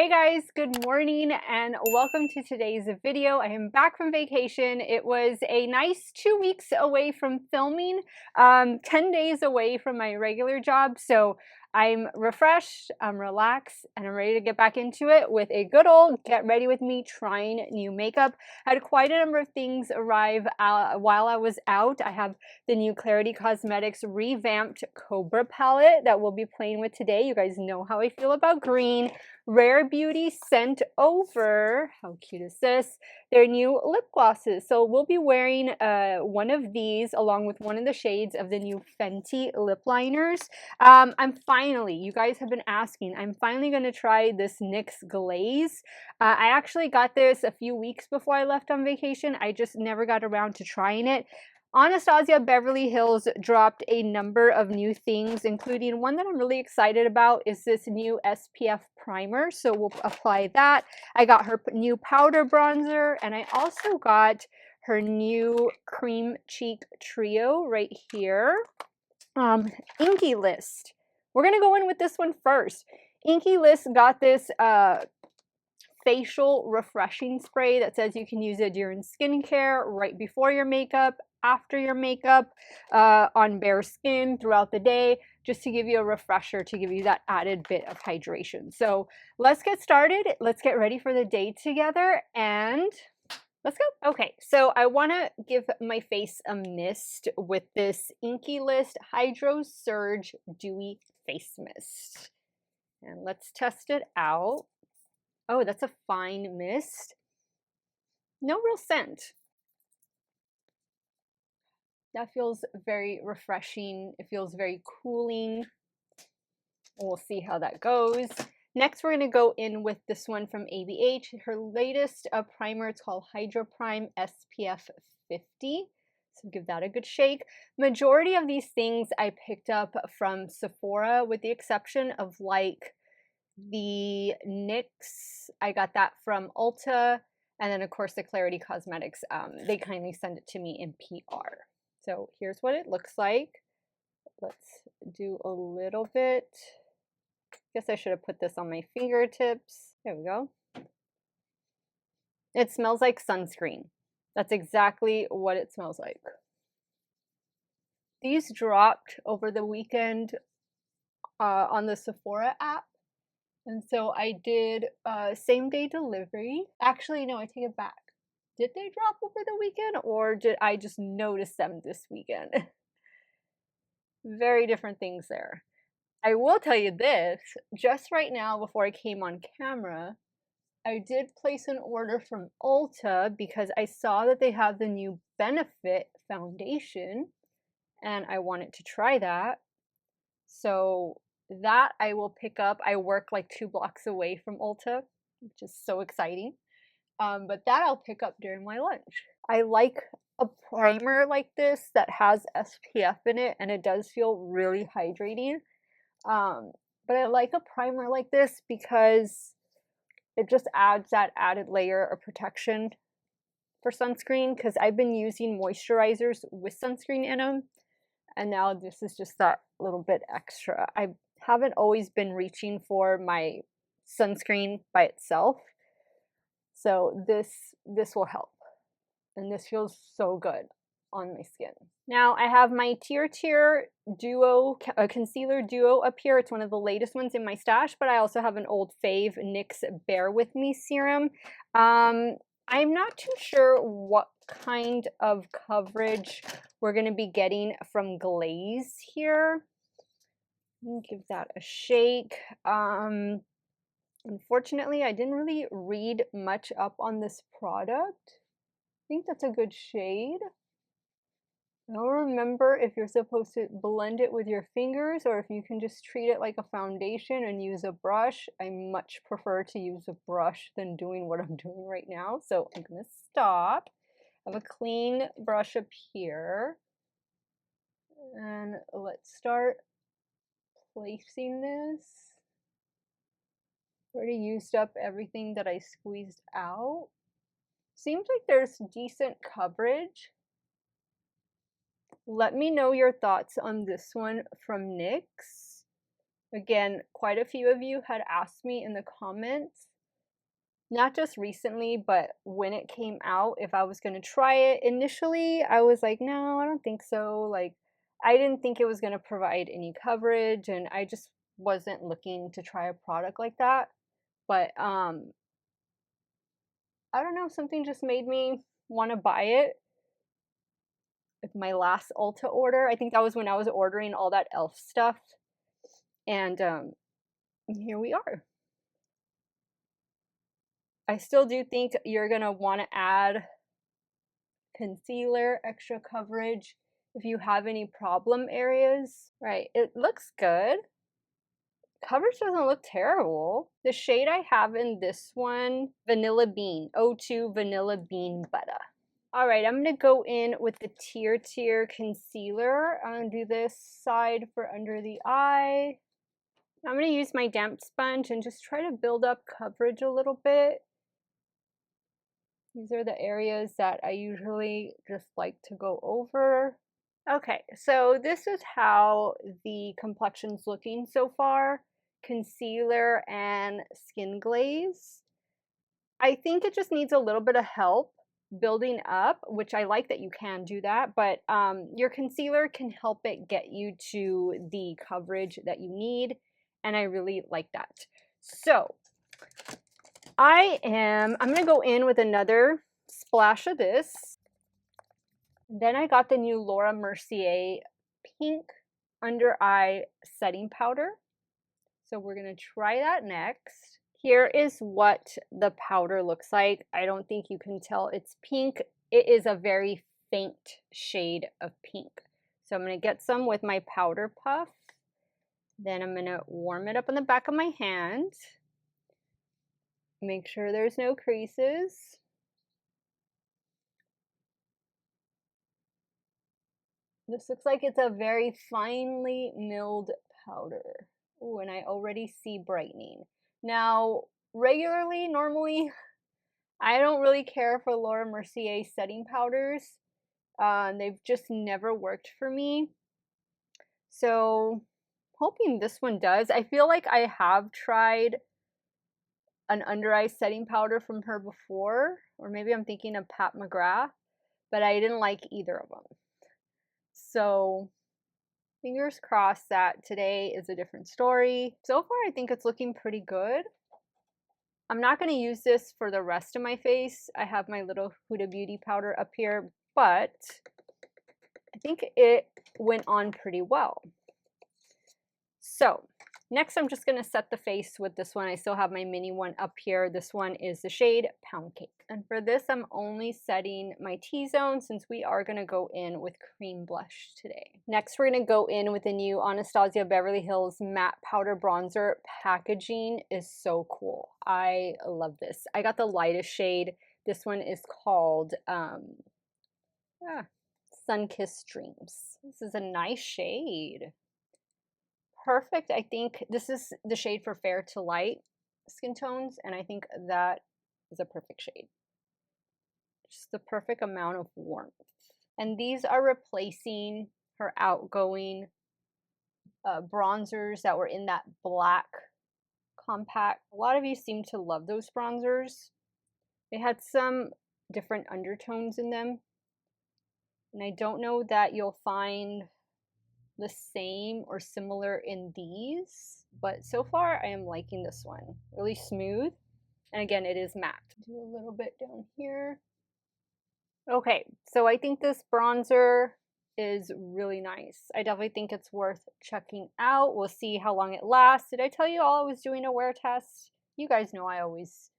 Hey guys, good morning and welcome to today's video. I am back from vacation. It was a nice 2 weeks away from filming, 10 days away from my regular job. So I'm refreshed, I'm relaxed, and I'm ready to get back into it with a good old get ready with me trying new makeup. I had quite a number of things arrive while I was out. I have the new Clarity Cosmetics revamped Cobra palette that we'll be playing with today. You guys know how I feel about green. Rare Beauty sent over, how cute is this, their new lip glosses. So we'll be wearing one of these along with one of the shades of the new Fenty lip liners. You guys have been asking, I'm finally going to try this NYX Glaze. I actually got this a few weeks before I left on vacation. I just never got around to trying it. Anastasia Beverly Hills dropped a number of new things, including one that I'm really excited about is this new SPF primer. So we'll apply that. I got her new powder bronzer, and I also got her new cream cheek trio right here. Inky List. We're going to go in with this one first. Inky List got this facial refreshing spray that says you can use it during skincare, right before your makeup, after your makeup, on bare skin throughout the day, just to give you a refresher, to give you that added bit of hydration. So let's get started. Let's get ready for the day together and let's go. Okay, so I want to give my face a mist with this Inky List Hydro Surge Dewy Face Mist. And let's test it out. Oh, that's a fine mist. No real scent. That feels very refreshing. It feels very cooling. We'll see how that goes. Next, we're going to go in with this one from ABH. Her latest primer, it's called Hydro Prime SPF 50. So give that a good shake. Majority of these things I picked up from Sephora, with the exception of like the NYX. I got that from Ulta. And then, of course, the Clarity Cosmetics, they kindly send it to me in PR. So here's what it looks like. Let's do a little bit. Guess I should have put this on my fingertips. There we go. It smells like sunscreen. That's exactly what it smells like. These dropped over the weekend on the Sephora app. And so I did same day delivery. Actually, no, I take it back. Did they drop over the weekend or did I just notice them this weekend? Very different things there. I will tell you this, just right now before I came on camera, I did place an order from Ulta because I saw that they have the new Benefit foundation and I wanted to try that. So that I will pick up. I work like 2 blocks away from Ulta, which is so exciting. But that I'll pick up during my lunch. I like a primer like this that has SPF in it and it does feel really hydrating. But I like a primer like this because it just adds that added layer of protection for sunscreen, because I've been using moisturizers with sunscreen in them, and now this is just that little bit extra. I haven't always been reaching for my sunscreen by itself, so this will help, and this feels so good on my skin. Now I have my Tear Duo concealer duo up here. It's one of the latest ones in my stash, but I also have an old fave NYX Bear With Me serum. I'm not too sure what kind of coverage we're going to be getting from Glaze here. Let me give that a shake. Unfortunately, I didn't really read much up on this product. I think that's a good shade. I don't remember if you're supposed to blend it with your fingers or if you can just treat it like a foundation and use a brush. I much prefer to use a brush than doing what I'm doing right now. So I'm going to stop. I have a clean brush up here. And let's start placing this. Already used up everything that I squeezed out. Seems like there's decent coverage. Let me know your thoughts on this one from NYX. Again, quite a few of you had asked me in the comments not just recently, but when it came out, if I was going to try it initially, I was like, no, I don't think so. Like, I didn't think it was going to provide any coverage, and I just wasn't looking to try a product like that. But I don't know, something just made me want to buy it. With my last Ulta order, I think that was when I was ordering all that elf stuff, and here we are. I still do think you're gonna want to add concealer, extra coverage if you have any problem areas. Right, it looks good. Coverage doesn't look terrible. The shade I have in this one, Vanilla Bean, O2 Vanilla Bean Butter. All right, I'm gonna go in with the Tier concealer. I'm gonna do this side for under the eye. I'm gonna use my damp sponge and just try to build up coverage a little bit. These are the areas that I usually just like to go over. Okay, so this is how the complexion's looking so far. Concealer and skin glaze. I think it just needs a little bit of help building up, which I like that you can do that, but your concealer can help it get you to the coverage that you need, and I really like that. So I'm gonna go in with another splash of this. Then I got the new Laura Mercier pink under eye setting powder. So we're gonna try that next. Here is what the powder looks like. I don't think you can tell it's pink. It is a very faint shade of pink. So I'm gonna get some with my powder puff. Then I'm gonna warm it up on the back of my hand. Make sure there's no creases. This looks like it's a very finely milled powder. Ooh, and I already see brightening. Now, normally, I don't really care for Laura Mercier setting powders. They've just never worked for me. So, hoping this one does. I feel like I have tried an under eye setting powder from her before, or maybe I'm thinking of Pat McGrath, but I didn't like either of them. So, fingers crossed that today is a different story. So far, I think it's looking pretty good. I'm not going to use this for the rest of my face. I have my little Huda Beauty powder up here, but I think it went on pretty well. So next, I'm just going to set the face with this one. I still have my mini one up here. This one is the shade Pound Cake. And for this, I'm only setting my T-zone since we are going to go in with cream blush today. Next, we're going to go in with the new Anastasia Beverly Hills Matte Powder Bronzer. Packaging is so cool. I love this. I got the lightest shade. This one is called Sun-Kissed Dreams. This is a nice shade. Perfect. I think this is the shade for fair to light skin tones, and I think that is a perfect shade. Just the perfect amount of warmth. And these are replacing her outgoing bronzers that were in that black compact. A lot of you seem to love those bronzers. They had some different undertones in them, and I don't know that you'll find the same or similar in these, but so far I am liking this one. Really smooth, and again, it is matte. Do a little bit down here. Okay, so I think this bronzer is really nice. I definitely think it's worth checking out. We'll see how long it lasts. Did I tell you all I was doing a wear test? You guys know I always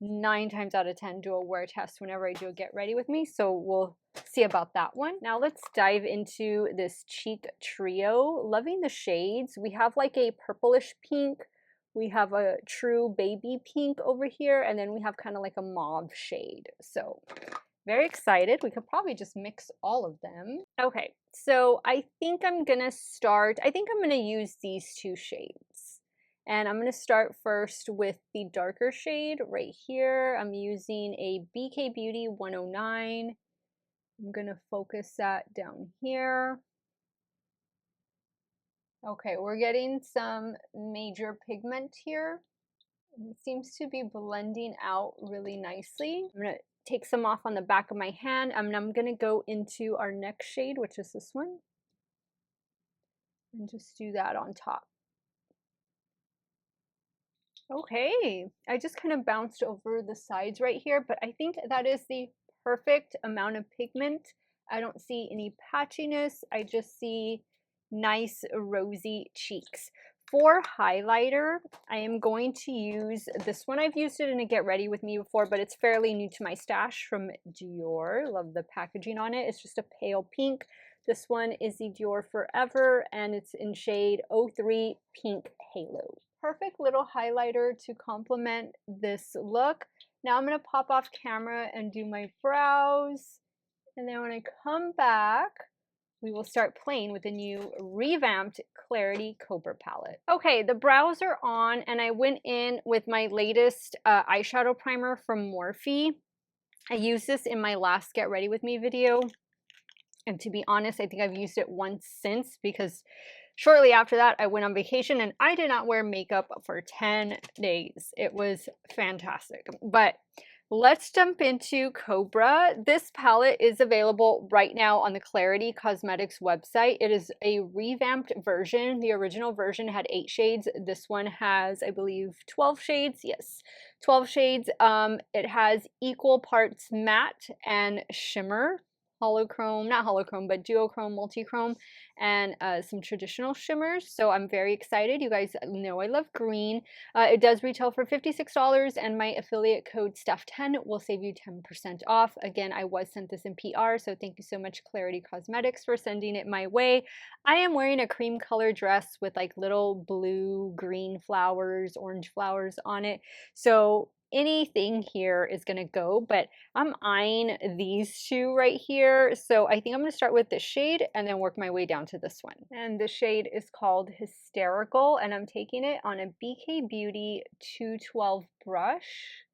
9 times out of 10 do a wear test whenever I do a get ready with me, so we'll see about that one. Now let's dive into this cheek trio. Loving the shades. We have like a purplish pink, we have a true baby pink over here, and then we have kind of like a mauve shade. So very excited. We could probably just mix all of them. Okay, so I think I'm gonna use these 2 shades. And I'm going to start first with the darker shade right here. I'm using a BK Beauty 109. I'm going to focus that down here. Okay, we're getting some major pigment here. It seems to be blending out really nicely. I'm gonna take some off on the back of my hand, and I'm gonna go into our next shade, which is this one, and just do that on top. Okay, I just kind of bounced over the sides right here, but I think that is the perfect amount of pigment. I don't see any patchiness. I just see nice rosy cheeks. For highlighter, I am going to use this one. I've used it in a Get Ready With Me before, but it's fairly new to my stash from Dior. Love the packaging on it. It's just a pale pink. This one is the Dior Forever, and it's in shade 03 Pink Halo. Perfect little highlighter to complement this look. Now I'm going to pop off camera and do my brows. And then when I come back, we will start playing with the new revamped Clarity Cobra palette. Okay, the brows are on, and I went in with my latest eyeshadow primer from Morphe. I used this in my last Get Ready With Me video. And to be honest, I think I've used it once since, because shortly after that, I went on vacation and I did not wear makeup for 10 days. It was fantastic. But let's jump into Cobra. This palette is available right now on the Clarity Cosmetics website. It is a revamped version. The original version had 8 shades. This one has, I believe, 12 shades. Yes, 12 shades. It has equal parts matte and shimmer. Holochrome, not holochrome, but duochrome, multichrome, and some traditional shimmers. So I'm very excited. You guys know I love green. It does retail for $56, and my affiliate code Steff10 will save you 10% off. Again, I was sent this in PR, so thank you so much, Clarity Cosmetics, for sending it my way. I am wearing a cream color dress with like little blue, green flowers, orange flowers on it. So anything here is gonna go, but I'm eyeing these two right here. So I think I'm gonna start with this shade and then work my way down to this one. And the shade is called Hysterical, and I'm taking it on a BK Beauty 212 brush.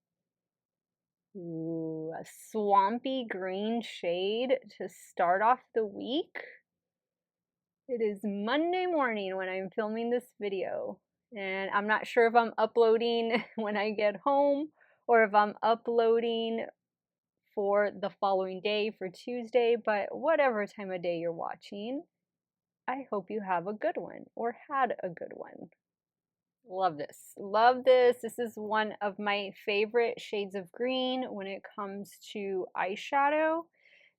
Ooh, a swampy green shade to start off the week. It is Monday morning when I'm filming this video, and I'm not sure if I'm uploading when I get home or if I'm uploading for the following day, for Tuesday, but whatever time of day you're watching, I hope you have a good one or had a good one. Love this. Love this. This is one of my favorite shades of green when it comes to eyeshadow.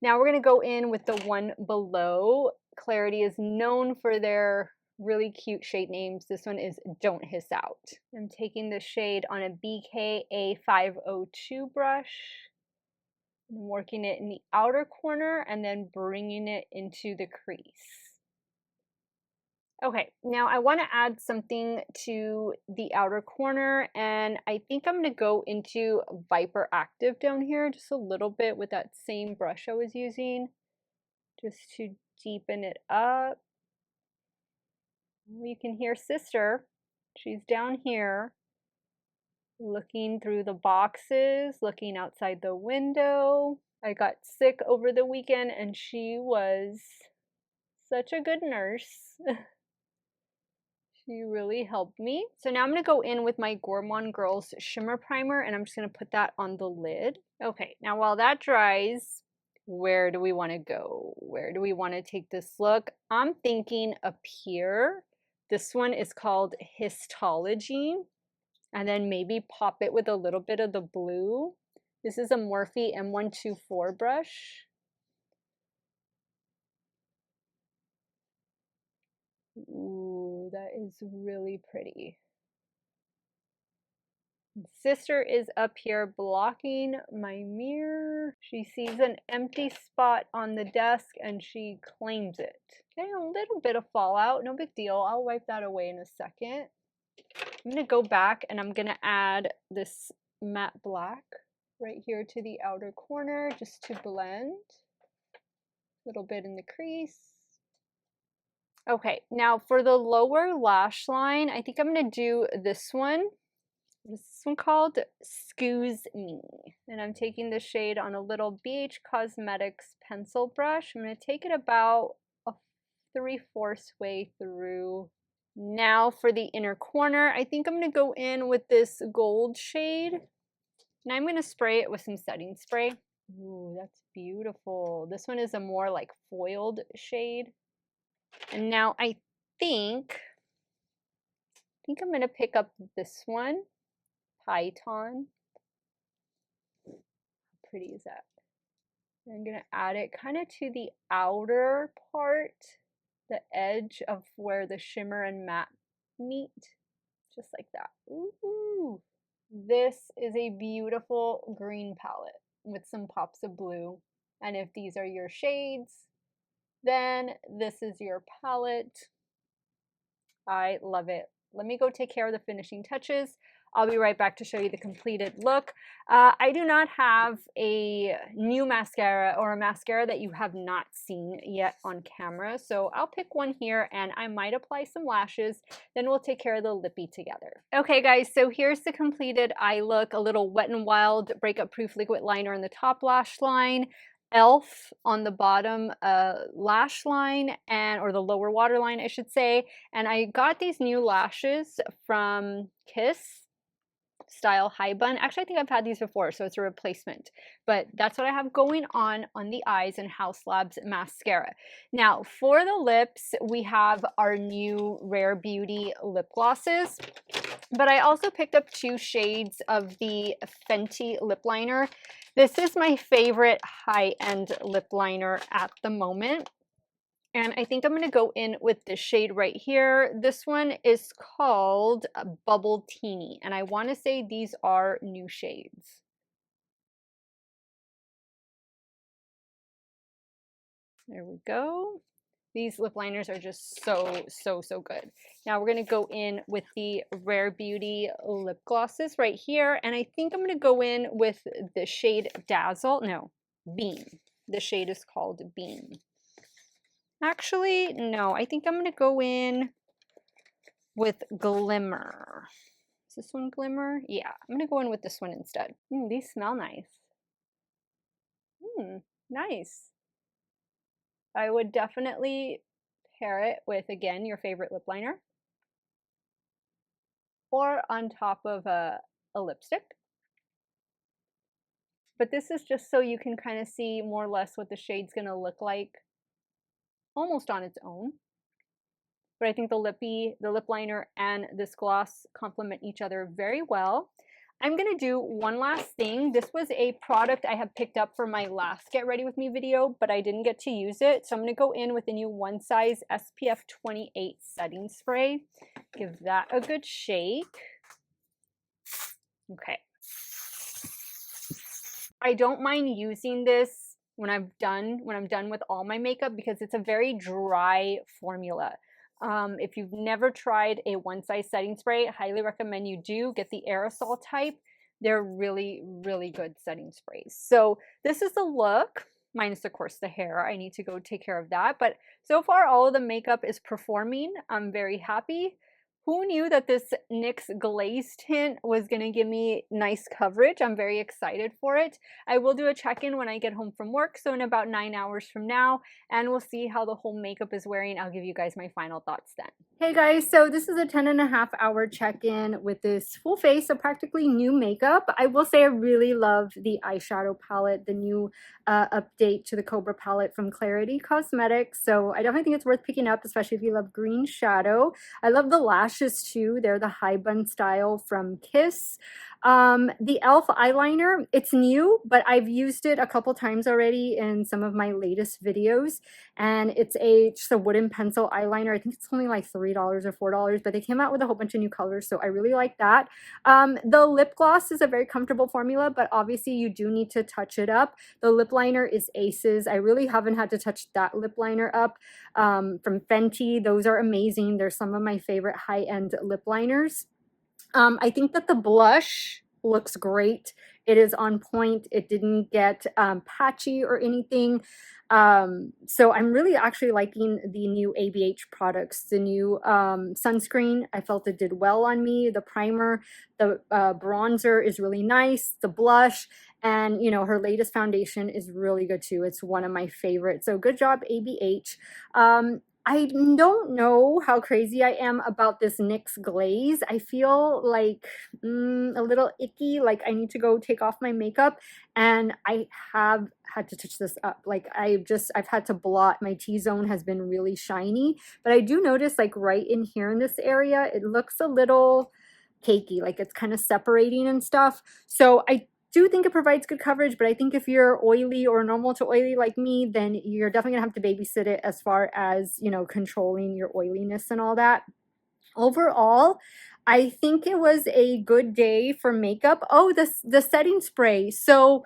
Now we're going to go in with the one below. Clarity is known for their really cute shade names. This one is Don't Hiss Out. I'm taking the shade on a BK A502 brush. I'm working it in the outer corner and then bringing it into the crease. Okay, now I want to add something to the outer corner, and I think I'm going to go into Viper Active down here just a little bit with that same brush I was using, just to deepen it up. You can hear Sister. She's down here looking through the boxes, looking outside the window. I got sick over the weekend and she was such a good nurse. She really helped me. So now I'm going to go in with my Grwm Girls Shimmer Primer, and I'm just going to put that on the lid. Okay, now while that dries, where do we want to go? Where do we want to take this look? I'm thinking up here. This one is called Histology, and then maybe pop it with a little bit of the blue. This is a Morphe M124 brush. Ooh, that is really pretty. Sister is up here blocking my mirror. She sees an empty spot on the desk and she claims it. Okay, a little bit of fallout, no big deal. I'll wipe that away in a second. I'm gonna go back and I'm gonna add this matte black right here to the outer corner just to blend. A little bit in the crease. Okay, now for the lower lash line, I think I'm gonna do this one. What's this one called? Excuse Me. And I'm taking the shade on a little BH Cosmetics pencil brush. I'm going to take it about a 3/4 way through Now for the inner corner, I think I'm going to go in with this gold shade. And I'm going to spray it with some setting spray. Ooh, that's beautiful. This one is a more like foiled shade. And now I think I'm going to pick up this one, Python. How pretty is that? I'm going to add it kind of to the outer part, the edge of where the shimmer and matte meet, just like that. Ooh. This is a beautiful green palette with some pops of blue. And if these are your shades, then this is your palette. I love it. Let me go take care of the finishing touches. I'll be right back to show you the completed look. I do not have a new mascara or a mascara that you have not seen yet on camera. So I'll pick one here and I might apply some lashes. Then we'll take care of the lippy together. Okay guys, so here's the completed eye look. A little Wet n Wild Breakup Proof Liquid Liner in the top lash line. Elf on the bottom lash line, or the lower waterline I should say. And I got these new lashes from Kiss Style High Bun. Actually, I think I've had these before, so it's a replacement. But that's what I have going on the eyes and House Labs mascara. Now, for the lips, we have our new Rare Beauty lip glosses. But I also picked up 2 shades of the Fenty lip liner. This is my favorite high-end lip liner at the moment. And I think I'm going to go in with this shade right here. This one is called Bubble Teeny. And I want to say these are new shades. There we go. These lip liners are just so good. Now we're going to go in with the Rare Beauty lip glosses right here. And I think I'm going to go in with the shade Dazzle. No, Beam. The shade is called Beam. Actually, no, I think I'm going to go in with Glimmer. Is this one Glimmer? Yeah, I'm going to go in with this one instead. These smell nice. Nice. I would definitely pair it with, again, your favorite lip liner. Or on top of a lipstick. But this is just so you can kind of see more or less what the shade's going to look like almost on its own. But I think the lip liner and this gloss complement each other very well. I'm going to do one last thing. This was a product I have picked up for my last Get Ready With Me video, but I didn't get to use it. So I'm going to go in with the new One Size SPF 28 setting spray. Give that a good shake. Okay. I don't mind using this when I'm done with all my makeup because it's a very dry formula. If you've never tried a One Size setting spray, I highly recommend you do. Get the aerosol type. They're really good setting sprays. So this is the look, minus of course the hair. I need to go take care of that. But so far all of the makeup is performing. I'm very happy. Who knew that this NYX glaze tint was going to give me nice coverage? I'm very excited for it. I will do a check-in when I get home from work, so in about 9 hours from now, and we'll see how the whole makeup is wearing. I'll give you guys my final thoughts then. Hey guys, so this is a 10.5-hour check-in with this full face of practically new makeup. I will say I really love the eyeshadow palette, the new update to the Cobra palette from Clarity Cosmetics. So I definitely think it's worth picking up, especially if you love green shadow. I love the lashes too. They're the high bun style from Kiss. The e.l.f. eyeliner, it's new, but I've used it a couple times already in some of my latest videos. And it's just a wooden pencil eyeliner. I think it's only like $3 or $4, but they came out with a whole bunch of new colors, so I really like that. The lip gloss is a very comfortable formula, but obviously you do need to touch it up. The lip liner is Aces. I really haven't had to touch that lip liner up. From Fenty, those are amazing. They're some of my favorite high-end lip liners. I think that the blush looks great. It is on point. It didn't get patchy or anything. So I'm really actually liking the new ABH products. The new sunscreen, I felt it did well on me. The primer, the bronzer is really nice. The blush, and you know, her latest foundation is really good too. It's one of my favorites. So good job, ABH. I don't know how crazy I am about this NYX glaze. I feel like a little icky, like I need to go take off my makeup, and I have had to touch this up. Like I've had to blot. My T-zone has been really shiny, but I do notice like right in here in this area, it looks a little cakey, like it's kind of separating and stuff. So I do think it provides good coverage, but I think if you're oily or normal to oily like me, then you're definitely gonna have to babysit it as far as, you know, controlling your oiliness and all that. Overall, I think it was a good day for makeup. Oh, the setting spray. So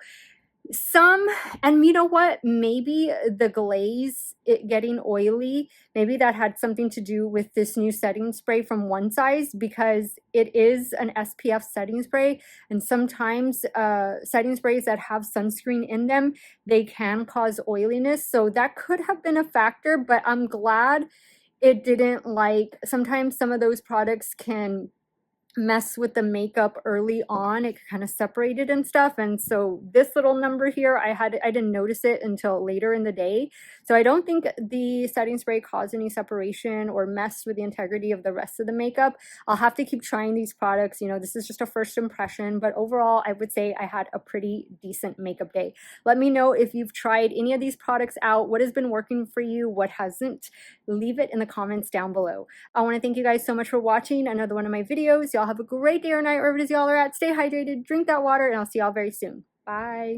some, and you know what, maybe the glaze, it getting oily, maybe that had something to do with this new setting spray from One Size, because it is an SPF setting spray, and sometimes setting sprays that have sunscreen in them, they can cause oiliness, so that could have been a factor. But I'm glad it didn't, like sometimes some of those products can mess with the makeup early on. It kind of separated and stuff, and so this little number here, I didn't notice it until later in the day. So I don't think the setting spray caused any separation or messed with the integrity of the rest of the makeup. I'll have to keep trying these products. You know, this is just a first impression, but overall I would say I had a pretty decent makeup day. Let me know if you've tried any of these products out, what has been working for you, what hasn't. Leave it in the comments down below. I want to thank you guys so much for watching another one of my videos. Y'all have a great day or night wherever it is y'all are at. Stay hydrated, drink that water, and I'll see y'all very soon. Bye.